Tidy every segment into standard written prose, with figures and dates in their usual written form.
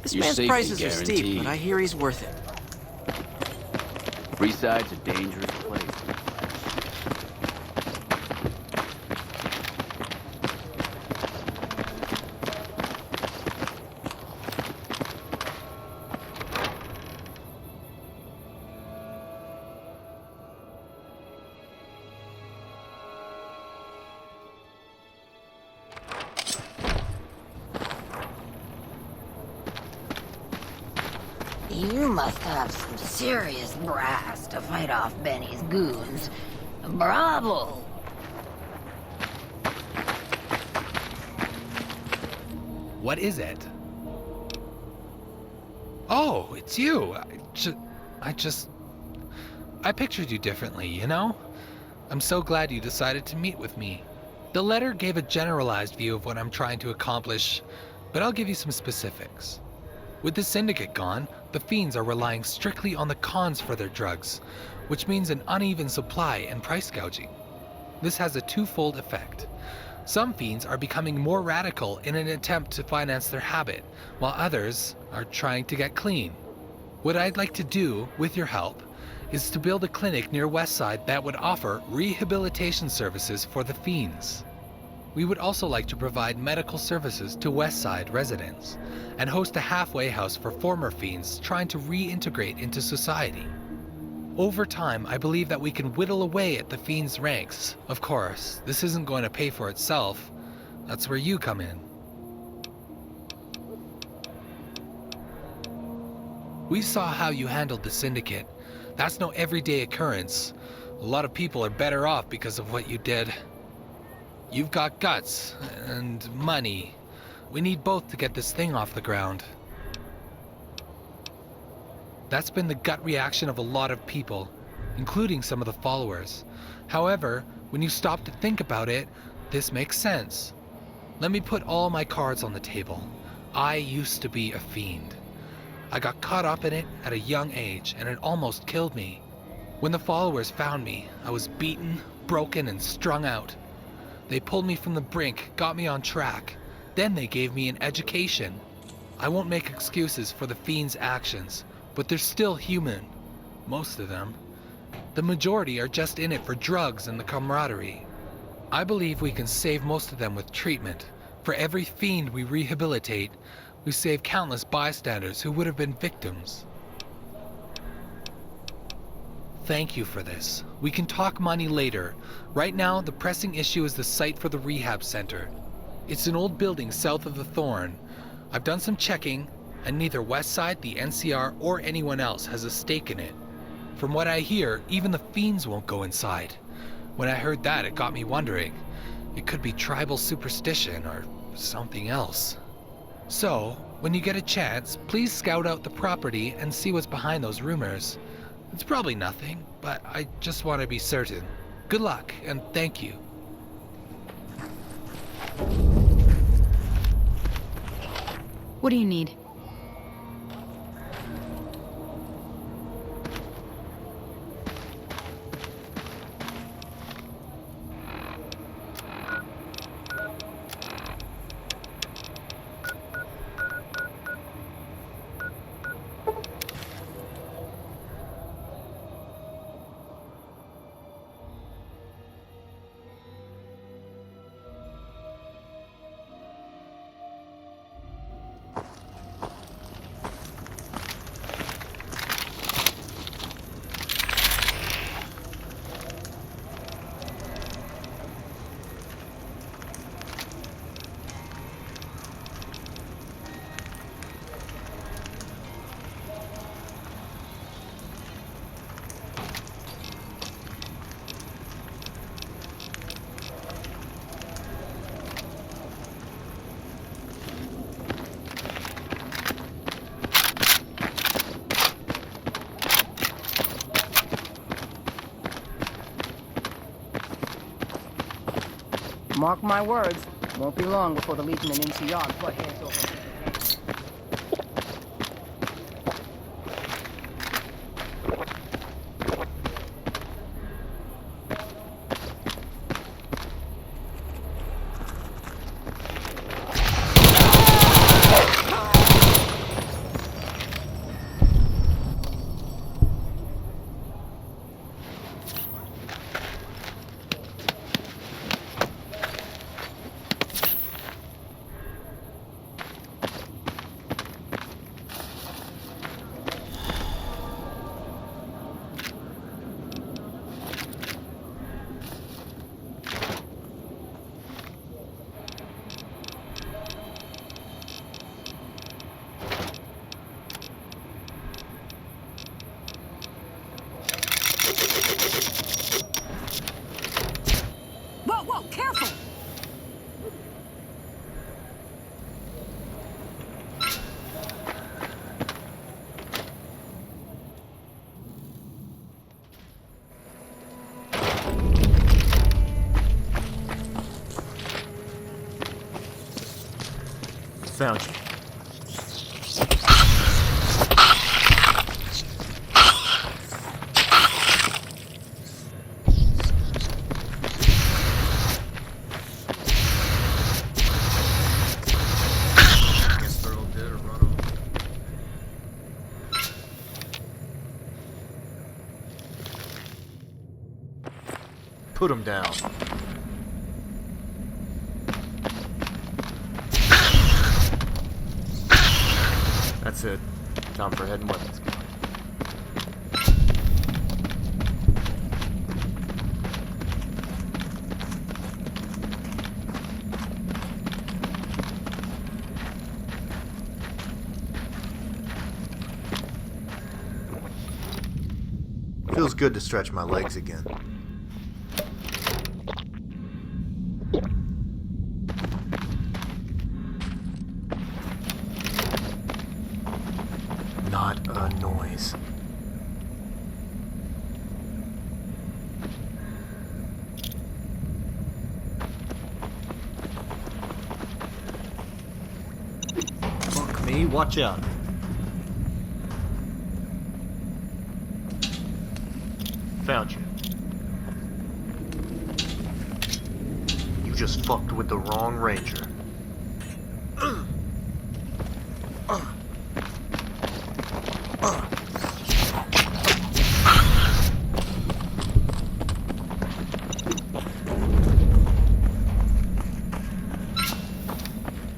This Your man's safety prices are steep, guaranteed. but I hear he's worth it. Freeside's a dangerous place. You must have some serious brass to fight off Benny's goons. Bravo! What is it? Oh, it's you. I pictured you differently, you know? I'm so glad you decided to meet with me. The letter gave a generalized view of what I'm trying to accomplish, but I'll give you some specifics. With the syndicate gone, the fiends are relying strictly on the cons for their drugs, which means an uneven supply and price gouging. This has a twofold effect. Some fiends are becoming more radical in an attempt to finance their habit, while others are trying to get clean. What I'd like to do, with your help, is to build a clinic near Westside that would offer rehabilitation services for the fiends. We would also like to provide medical services to Westside residents and host a halfway house for former fiends trying to reintegrate into society. Over time, I believe that we can whittle away at the fiends' ranks. Of course, this isn't going to pay for itself. That's where you come in. We saw how you handled the syndicate. That's no everyday occurrence. A lot of people are better off because of what you did. You've got guts and money. We need both to get this thing off the ground. That's been the gut reaction of a lot of people, including some of the followers. However, when you stop to think about it, this makes sense. Let me put all my cards on the table. I used to be a fiend. I got caught up in it at a young age, and it almost killed me. When the followers found me, I was beaten, broken, and strung out. They pulled me from the brink, got me on track. Then they gave me an education. I won't make excuses for the fiends' actions, but they're still human. Most of them. The majority are just in it for drugs and the camaraderie. I believe we can save most of them with treatment. For every fiend we rehabilitate, we save countless bystanders who would have been victims. Thank you for this. We can talk money later. Right now, the pressing issue is the site for the rehab center. It's an old building south of the Thorn. I've done some checking, and neither Westside, the NCR, or anyone else has a stake in it. From what I hear, even the fiends won't go inside. When I heard that, it got me wondering. It could be tribal superstition or something else. So, when you get a chance, please scout out the property and see what's behind those rumors. It's probably nothing, but I just want to be certain. Good luck, and thank you. What do you need? Mark my words, won't be long before the Legion and NCR butt heads over. Found you. Guess they're all dead or run off. Put him down. That's it. Time for head and weapons. Feels good to stretch my legs again. Not a noise. Fuck me, watch out. Found you. You just fucked with the wrong ranger.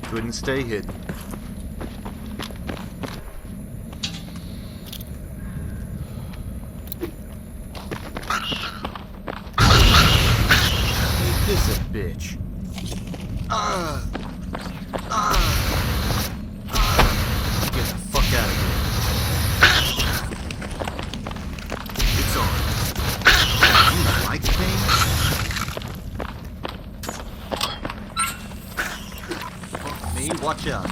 Couldn't stay hidden. Ain't this a bitch? Get the fuck out of here. It's on. You like pain? Fuck me, watch out.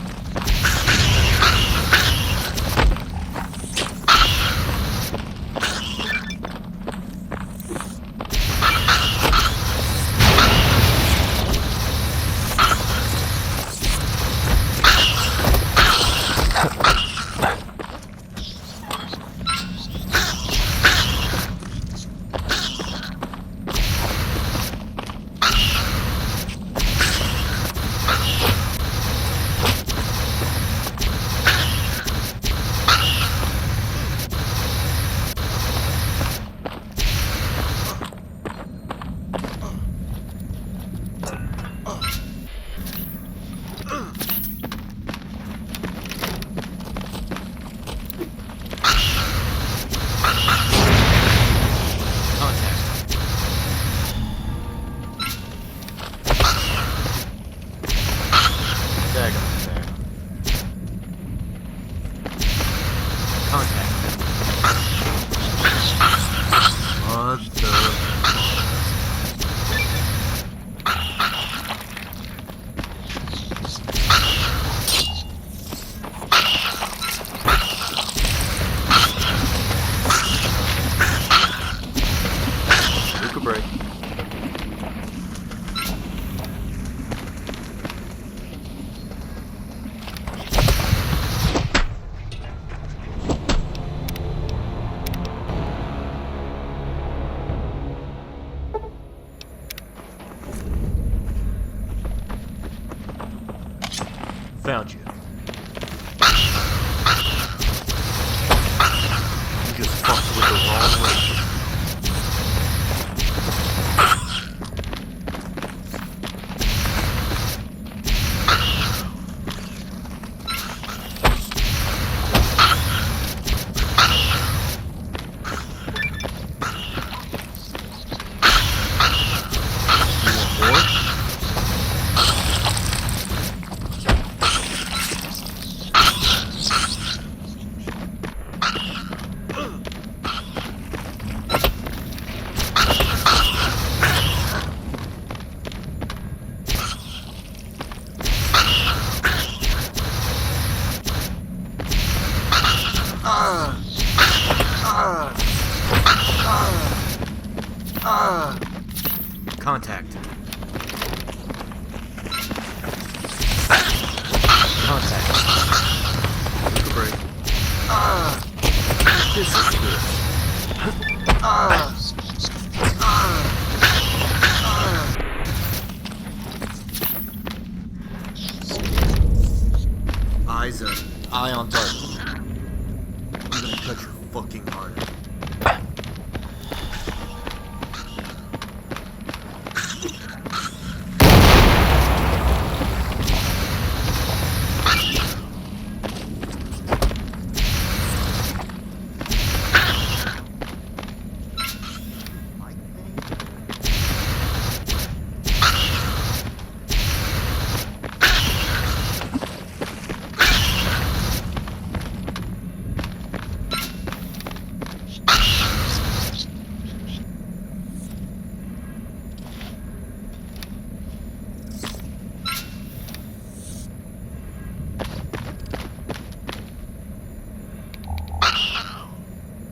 Found you. You just fucked with the wrong ranger. Contact. Contact. Eyes up. Eye on target. I'm gonna cut your fucking heart out.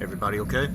Everybody okay?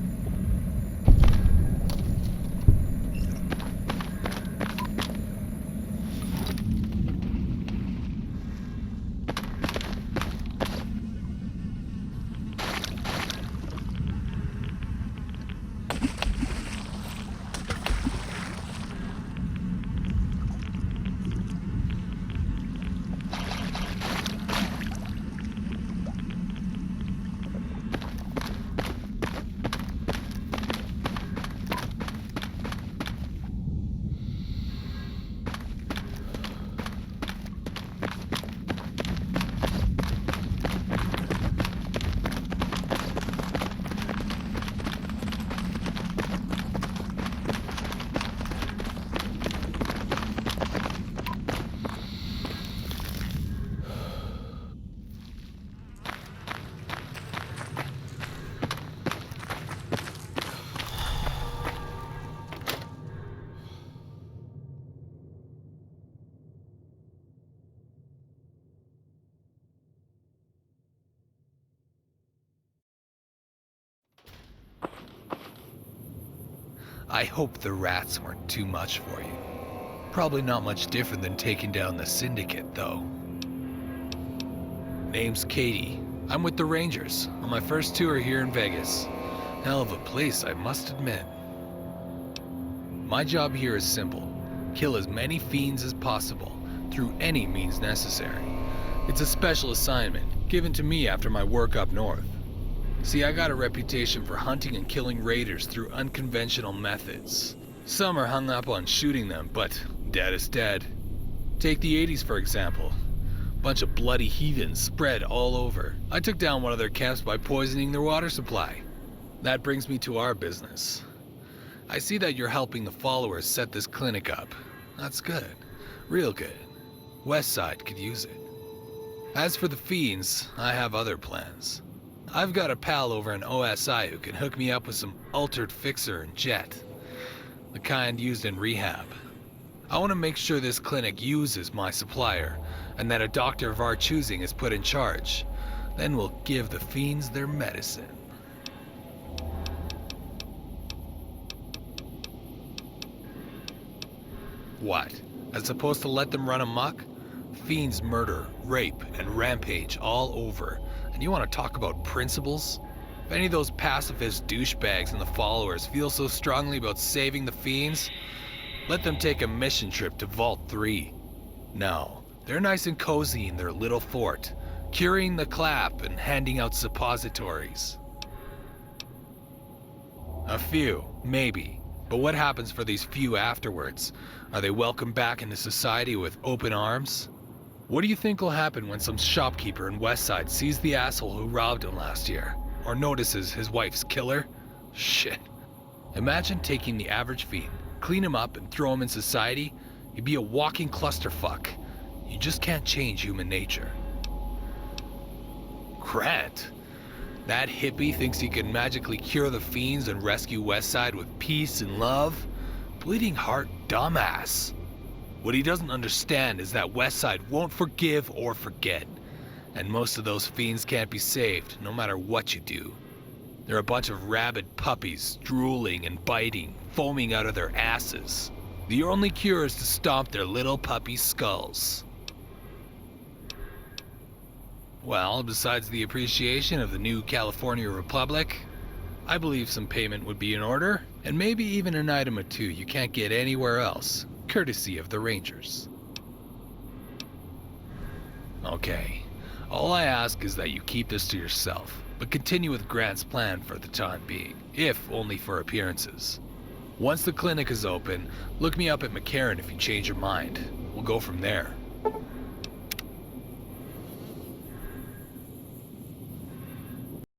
I hope the rats weren't too much for you. Probably not much different than taking down the syndicate, though. Name's Katie. I'm with the Rangers, on my first tour here in Vegas. Hell of a place, I must admit. My job here is simple. Kill as many fiends as possible, through any means necessary. It's a special assignment, given to me after my work up north. See, I got a reputation for hunting and killing raiders through unconventional methods. Some are hung up on shooting them, but dead is dead. Take the 80s for example. Bunch of bloody heathens spread all over. I took down one of their camps by poisoning their water supply. That brings me to our business. I see that you're helping the followers set this clinic up. That's good. Real good. Westside could use it. As for the fiends, I have other plans. I've got a pal over in OSI who can hook me up with some altered fixer and jet. The kind used in rehab. I want to make sure this clinic uses my supplier, and that a doctor of our choosing is put in charge. Then we'll give the fiends their medicine. What? As opposed to let them run amok? Fiends murder, rape, and rampage all over. And you want to talk about principles? If any of those pacifist douchebags and the followers feel so strongly about saving the fiends, let them take a mission trip to Vault 3. No, they're nice and cozy in their little fort, curing the clap and handing out suppositories. A few, maybe. But what happens for these few afterwards? Are they welcomed back into society with open arms? What do you think will happen when some shopkeeper in Westside sees the asshole who robbed him last year? Or notices his wife's killer? Shit. Imagine taking the average fiend, clean him up, and throw him in society. He'd be a walking clusterfuck. You just can't change human nature. Grant? That hippie thinks he can magically cure the fiends and rescue Westside with peace and love? Bleeding heart dumbass. What he doesn't understand is that Westside won't forgive or forget. And most of those fiends can't be saved, no matter what you do. They're a bunch of rabid puppies, drooling and biting, foaming out of their asses. The only cure is to stomp their little puppy skulls. Well, besides the appreciation of the new California Republic, I believe some payment would be in order, and maybe even an item or two you can't get anywhere else, courtesy of the Rangers. Okay, All I ask is that you keep this to yourself, but continue with Grant's plan for the time being, if only for appearances. Once the clinic is open, look me up at McCarran if you change your mind. We'll go from there.